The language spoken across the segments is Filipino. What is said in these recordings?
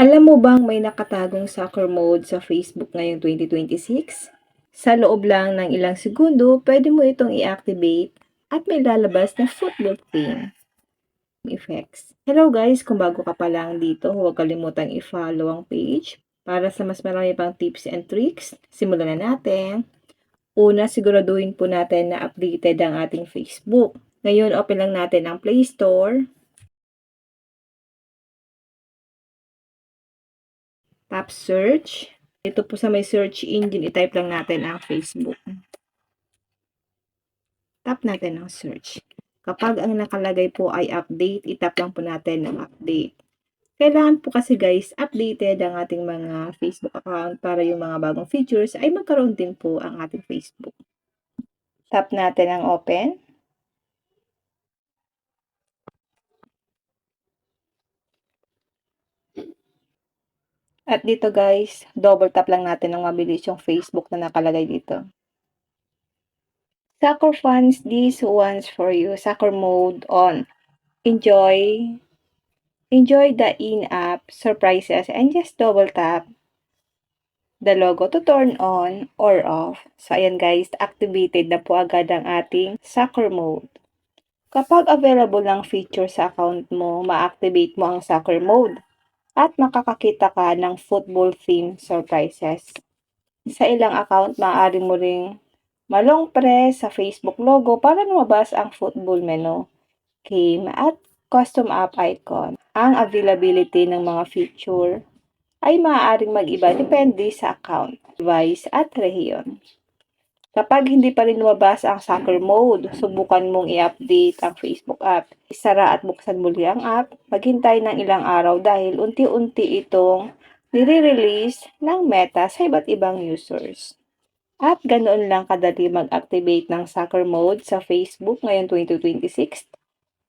Alam mo bang may nakatagong soccer mode sa Facebook ngayong 2026? Sa loob lang ng ilang segundo, pwede mo itong i-activate at may lalabas na football theme effects. Hello guys, kung bago ka pa lang dito, huwag kalimutang i-follow ang page para sa mas marami pang tips and tricks. Simulan na natin. Una, siguraduhin po natin na updated ang ating Facebook. Ngayon, open lang natin ang Play Store. Tap search. Ito po sa may search engine, i-type lang natin ang Facebook. Tap natin ang search. Kapag ang nakalagay po ay update, itap lang po natin ang update. Kailangan po kasi guys, updated ang ating mga Facebook account para yung mga bagong features ay magkaroon din po ang ating Facebook. Tap natin ang open. At dito guys, double tap lang natin ng mabilis yung Facebook na nakalagay dito. Soccer fans, this one's for you. Soccer mode on. Enjoy the in-app surprises and just double tap the logo to turn on or off. So, ayan guys, activated na po agad ang ating soccer mode. Kapag available ng feature sa account mo, ma-activate mo ang soccer mode at makakakita ka ng football theme surprises. Sa ilang account, maaari mo ring malong press sa Facebook logo para lumabas ang football menu, game at custom app icon. Ang availability ng mga feature ay maaaring mag-iba depende sa account, device at rehiyon. Kapag hindi pa rin lumabas ang soccer mode, subukan mong i-update ang Facebook app. Isara at buksan muli ang app, maghintay ng ilang araw dahil unti-unti itong nire-release ng Meta sa iba't ibang users. At ganoon lang kadali mag-activate ng soccer mode sa Facebook ngayong 2026.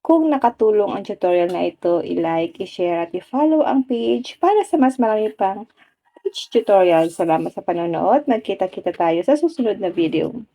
Kung nakatulong ang tutorial na ito, i-like, i-share at i-follow ang page para sa mas marami pang page tutorial. Salamat sa panonood. Magkita-kita tayo sa susunod na video.